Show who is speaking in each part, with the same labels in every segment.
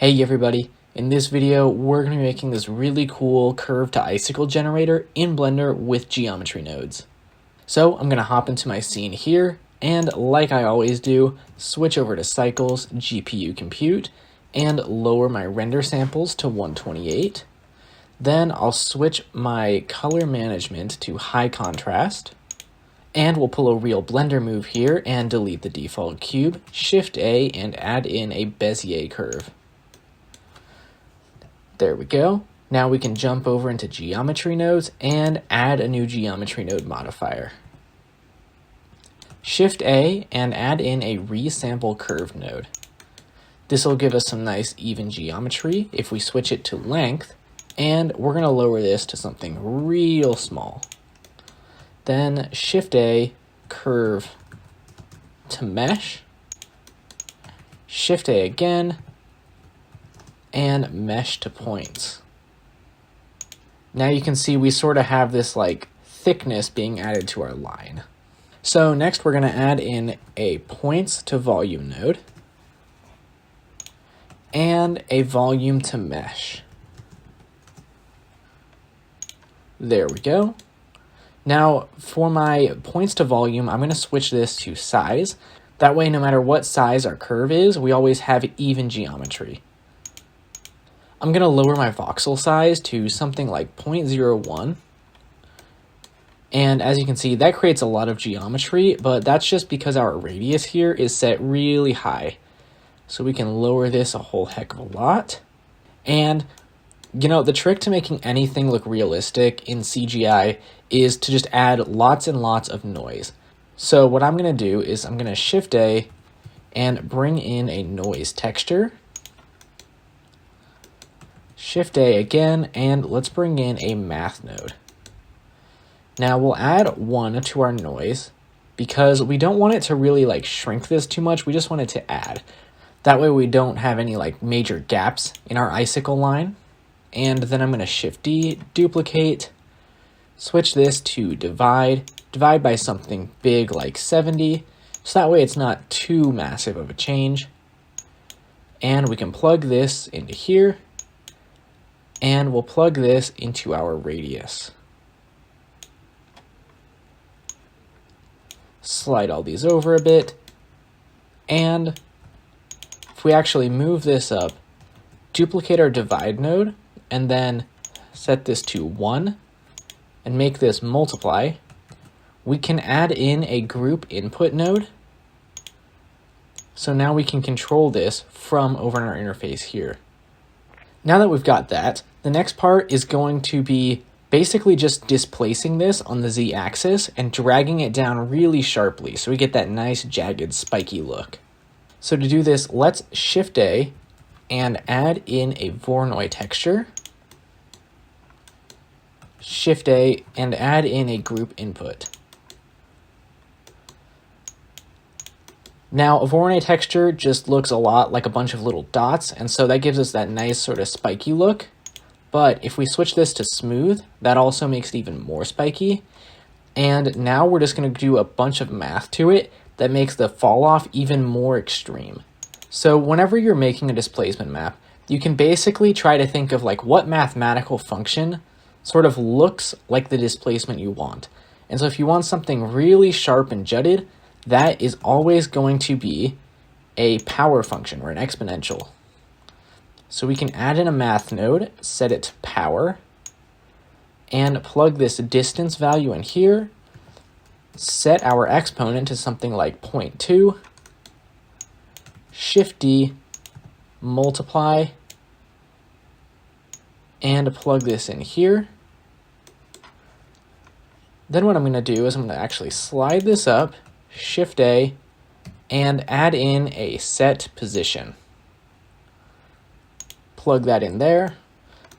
Speaker 1: Hey everybody, in this video we're going to be making this really cool curve to icicle generator in Blender with geometry nodes. So I'm going to hop into my scene here and, like I always do, switch over to Cycles, GPU Compute, and lower my render samples to 128. Then I'll switch my color management to high contrast. And we'll pull a real Blender move here and delete the default cube, Shift A, and add in a Bezier curve. There we go. Now we can jump over into geometry nodes and add a new geometry node modifier. Shift A and add in a resample curve node. This will give us some nice even geometry if we switch it to length, and we're going to lower this to something real small. Then Shift A, curve to mesh, Shift A again, and mesh to points. Now you can see we sort of have this like thickness being added to our line. So next we're going to add in a points to volume node and a volume to mesh. There we go. Now, for my points to volume, I'm going to switch this to size. That way, no matter what size our curve is, we always have even geometry. I'm going to lower my voxel size to something like 0.01. And as you can see, that creates a lot of geometry, but that's just because our radius here is set really high. So we can lower this a whole heck of a lot. And you know, the trick to making anything look realistic in CGI is to just add lots and lots of noise. So what I'm going to do is I'm going to Shift A and bring in a noise texture. Shift A again, and let's bring in a math node. Now we'll add 1 to our noise because we don't want it to really like shrink this too much. We just want it to add. That way we don't have any like major gaps in our icicle line. And then I'm going to Shift D, duplicate, switch this to divide by something big like 70, so that way it's not too massive of a change. And we can plug this into here, and we'll plug this into our radius. Slide all these over a bit, and if we actually move this up, duplicate our divide node, and then set this to 1 and make this multiply, we can add in a group input node. So now we can control this from over in our interface here. Now that we've got that, the next part is going to be basically just displacing this on the Z-axis and dragging it down really sharply so we get that nice jagged spiky look. So to do this, let's Shift A and add in a Voronoi texture. Shift A and add in a group input. Now, a Voronoi texture just looks a lot like a bunch of little dots, and so that gives us that nice sort of spiky look. But if we switch this to smooth, that also makes it even more spiky. And now we're just going to do a bunch of math to it that makes the fall off even more extreme. So whenever you're making a displacement map, you can basically try to think of like what mathematical function sort of looks like the displacement you want. And so if you want something really sharp and jutted, that is always going to be a power function or an exponential. So we can add in a math node, set it to power, and plug this distance value in here, set our exponent to something like 0.2, Shift D, multiply, and plug this in here. Then what I'm going to do is I'm going to actually slide this up, Shift A, and add in a set position. Plug that in there.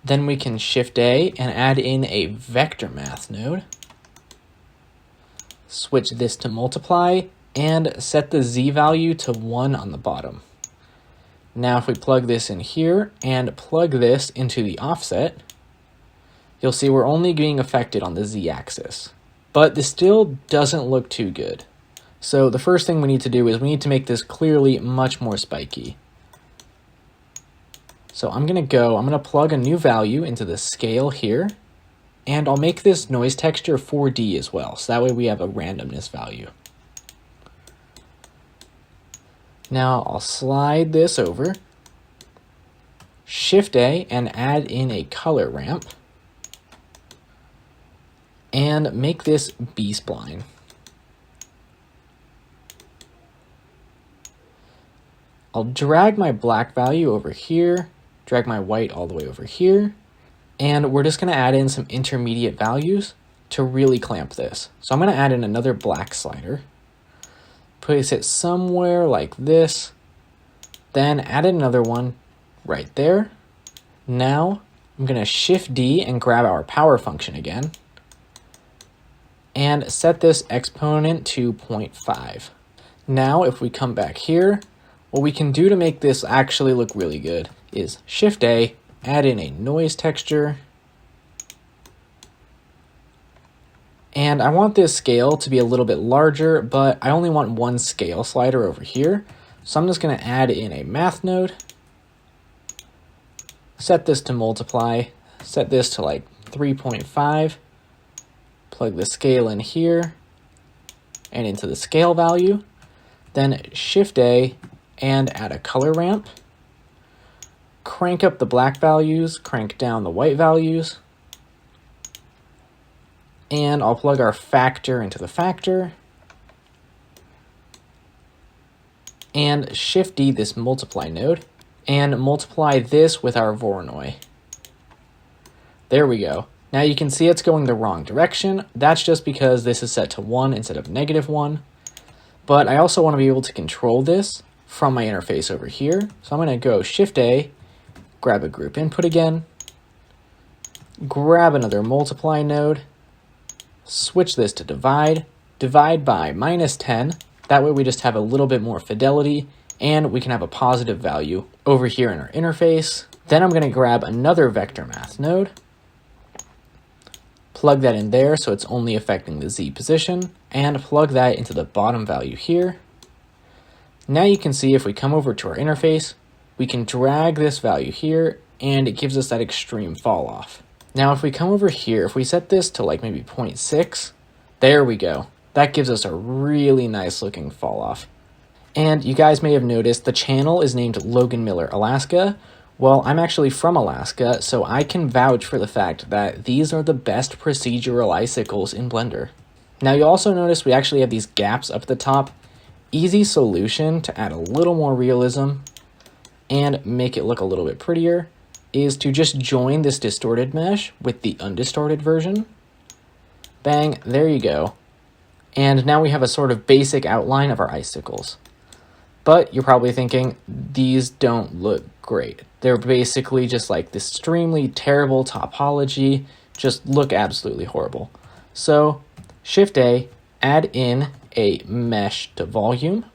Speaker 1: Then we can Shift A and add in a vector math node. Switch this to multiply and set the Z value to 1 on the bottom. Now if we plug this in here and plug this into the offset, you'll see we're only being affected on the Z-axis. But this still doesn't look too good. So the first thing we need to do is we need to make this clearly much more spiky. So I'm going to plug a new value into the scale here, and I'll make this noise texture 4D as well. So that way we have a randomness value. Now I'll slide this over, Shift A, and add in a color ramp, and make this B-spline. I'll drag my black value over here, drag my white all the way over here, and we're just going to add in some intermediate values to really clamp this. So I'm going to add in another black slider, place it somewhere like this, then add in another one right there. Now I'm going to Shift D and grab our power function again, and set this exponent to 0.5. Now if we come back here, what we can do to make this actually look really good is Shift A, add in a noise texture, and I want this scale to be a little bit larger, but I only want one scale slider over here. So I'm just going to add in a math node, set this to multiply, set this to like 3.5, plug the scale in here and into the scale value, then Shift A and add a color ramp, crank up the black values, crank down the white values, and I'll plug our factor into the factor, and Shift D this multiply node, and multiply this with our Voronoi. There we go. Now you can see it's going the wrong direction. That's just because this is set to 1 instead of -1. But I also want to be able to control this from my interface over here. So I'm going to go Shift A, grab a group input again, grab another multiply node, switch this to divide, divide by -10. That way we just have a little bit more fidelity, and we can have a positive value over here in our interface. Then I'm going to grab another vector math node, plug that in there so it's only affecting the Z position, and plug that into the bottom value here. Now you can see if we come over to our interface, we can drag this value here, and it gives us that extreme fall off. Now if we come over here, if we set this to like maybe 0.6, there we go. That gives us a really nice looking fall off. And you guys may have noticed the channel is named Logan Miller Alaska. Well, I'm actually from Alaska, so I can vouch for the fact that these are the best procedural icicles in Blender. Now you also notice we actually have these gaps up at the top. Easy solution to add a little more realism and make it look a little bit prettier is to just join this distorted mesh with the undistorted version. Bang, there you go. And now we have a sort of basic outline of our icicles. But you're probably thinking, these don't look great. They're basically just like this extremely terrible topology, just look absolutely horrible. So Shift A, add in a mesh to volume,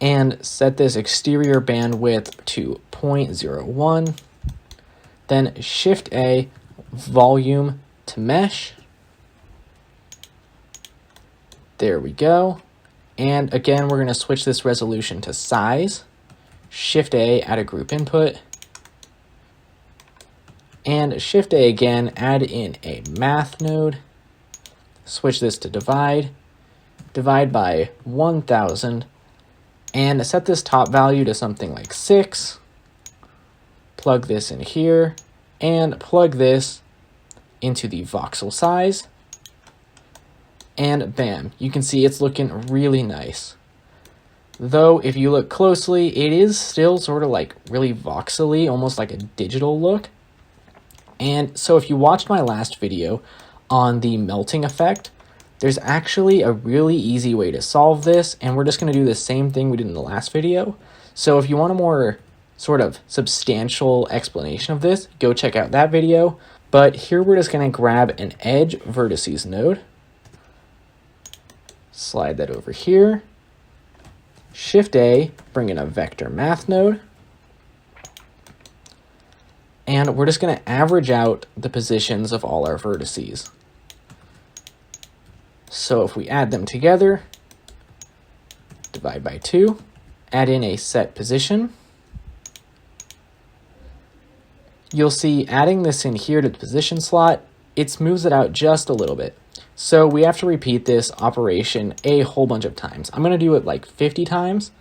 Speaker 1: and set this exterior bandwidth to 0.01. Then Shift A, volume to mesh. There we go. And again, we're going to switch this resolution to size. Shift A, add a group input. And Shift A again, add in a math node. Switch this to divide. Divide by 1000. And set this top value to something like 6. Plug this in here. And plug this into the voxel size. And bam, you can see it's looking really nice. Though, if you look closely, it is still sort of like really voxely, almost like a digital look. And so if you watched my last video on the melting effect, there's actually a really easy way to solve this, and we're just going to do the same thing we did in the last video. So if you want a more sort of substantial explanation of this, go check out that video. But here we're just going to grab an edge vertices node, slide that over here, Shift A, bring in a vector math node, and we're just going to average out the positions of all our vertices. So if we add them together, divide by 2, add in a set position. You'll see adding this in here to the position slot, it smooths it out just a little bit. So we have to repeat this operation a whole bunch of times. I'm going to do it like 50 times.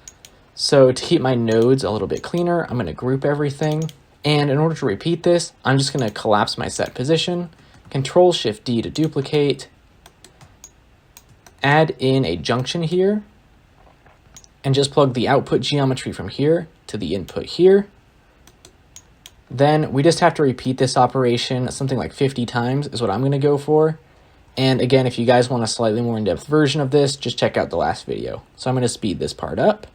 Speaker 1: So to keep my nodes a little bit cleaner, I'm going to group everything. And in order to repeat this, I'm just going to collapse my set position, Control-Shift-D to duplicate, add in a junction here, and just plug the output geometry from here to the input here. Then we just have to repeat this operation something like 50 times is what I'm going to go for. And again, if you guys want a slightly more in-depth version of this, just check out the last video. So I'm going to speed this part up.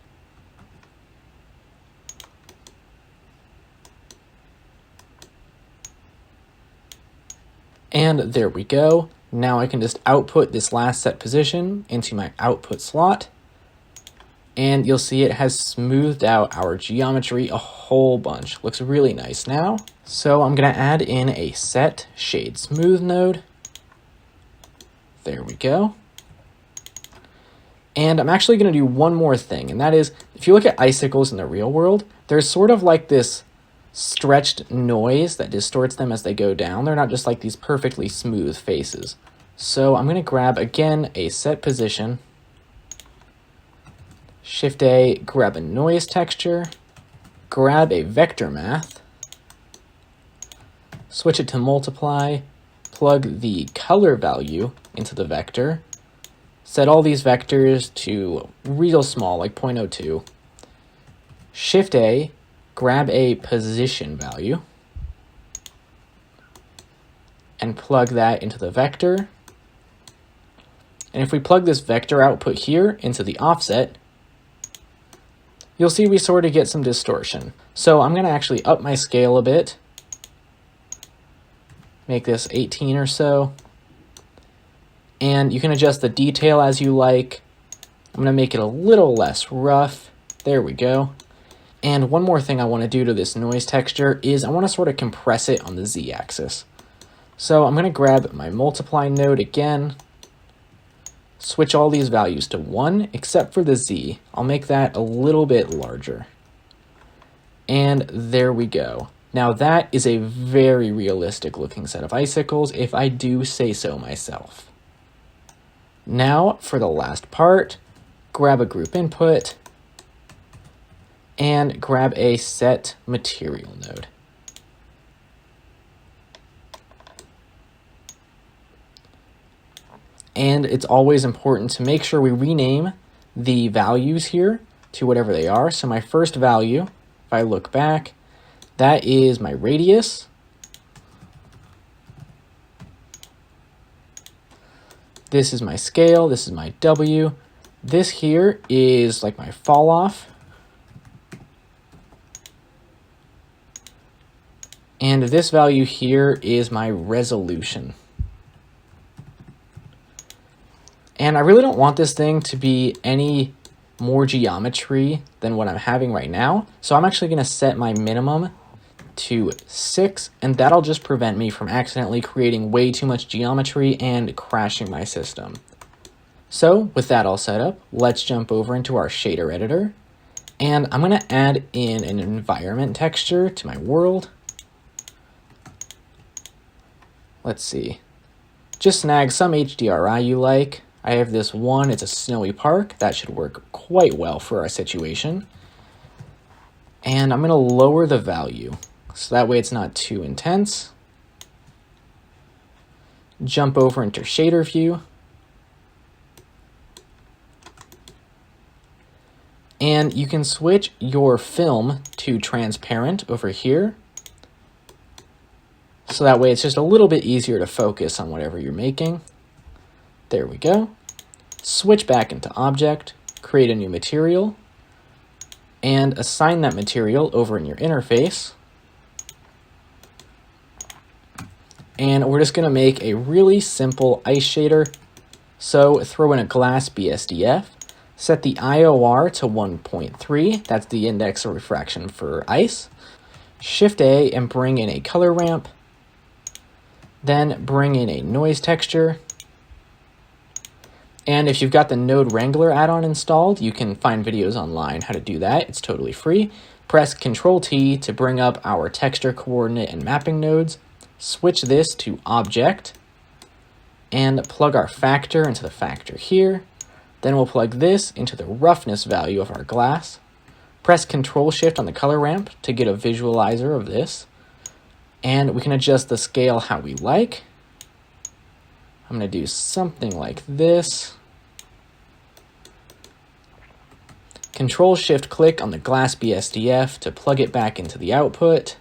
Speaker 1: And there we go. Now I can just output this last set position into my output slot. And you'll see it has smoothed out our geometry a whole bunch. Looks really nice now. So I'm going to add in a set shade smooth node. There we go. And I'm actually going to do one more thing, and that is, if you look at icicles in the real world, there's sort of like this stretched noise that distorts them as they go down. They're not just like these perfectly smooth faces. So I'm going to grab, again, a set position, Shift-A, grab a noise texture, grab a vector math, switch it to multiply, plug the color value into the vector, set all these vectors to real small, like 0.02, Shift-A, grab a position value, and plug that into the vector. And if we plug this vector output here into the offset, you'll see we sort of get some distortion. So I'm going to actually up my scale a bit, make this 18 or so, and you can adjust the detail as you like. I'm going to make it a little less rough. There we go. And one more thing I want to do to this noise texture is I want to sort of compress it on the z-axis. So I'm going to grab my multiply node again, switch all these values to 1 except for the z. I'll make that a little bit larger. And there we go. Now that is a very realistic looking set of icicles, if I do say so myself. Now for the last part, grab a group input, and grab a set material node. And it's always important to make sure we rename the values here to whatever they are. So my first value, if I look back, that is my radius. This is my scale, this is my W. This here is like my fall off. And this value here is my resolution. And I really don't want this thing to be any more geometry than what I'm having right now. So I'm actually going to set my minimum to 6, and that'll just prevent me from accidentally creating way too much geometry and crashing my system. So with that all set up, let's jump over into our shader editor. And I'm going to add in an environment texture to my world. Let's see. Just snag some HDRI you like. I have this one, it's a snowy park. That should work quite well for our situation. And I'm going to lower the value, so that way it's not too intense. Jump over into shader view. And you can switch your film to transparent over here. So that way it's just a little bit easier to focus on whatever you're making. There we go. Switch back into object, create a new material, and assign that material over in your interface. And we're just going to make a really simple ice shader. So throw in a glass BSDF, set the IOR to 1.3, that's the index of refraction for ice. Shift A and bring in a color ramp. Then bring in a noise texture. And if you've got the Node Wrangler add-on installed, you can find videos online how to do that. It's totally free. Press Ctrl-T to bring up our texture, coordinate, and mapping nodes. Switch this to Object, and plug our factor into the factor here. Then we'll plug this into the roughness value of our glass. Press Ctrl-Shift on the color ramp to get a visualizer of this. And we can adjust the scale how we like. I'm going to do something like this. Control-Shift-Click on the glass BSDF to plug it back into the output.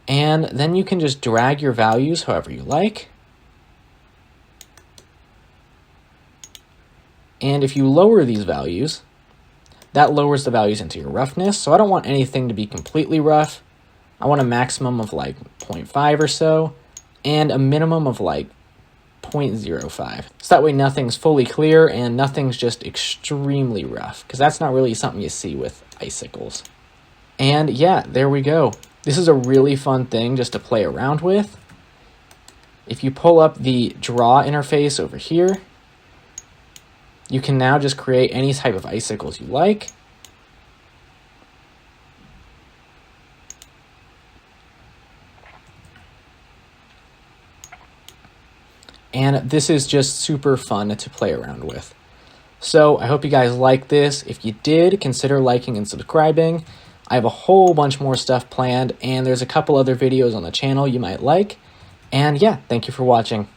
Speaker 1: And then you can just drag your values however you like. And if you lower these values, that lowers the values into your roughness. So I don't want anything to be completely rough. I want a maximum of like 0.5 or so, and a minimum of like 0.05. So that way nothing's fully clear and nothing's just extremely rough, because that's not really something you see with icicles. And yeah, there we go. This is a really fun thing just to play around with. If you pull up the draw interface over here, you can now just create any type of icicles you like. And this is just super fun to play around with. So I hope you guys like this. If you did, consider liking and subscribing. I have a whole bunch more stuff planned, and there's a couple other videos on the channel you might like. And yeah, thank you for watching.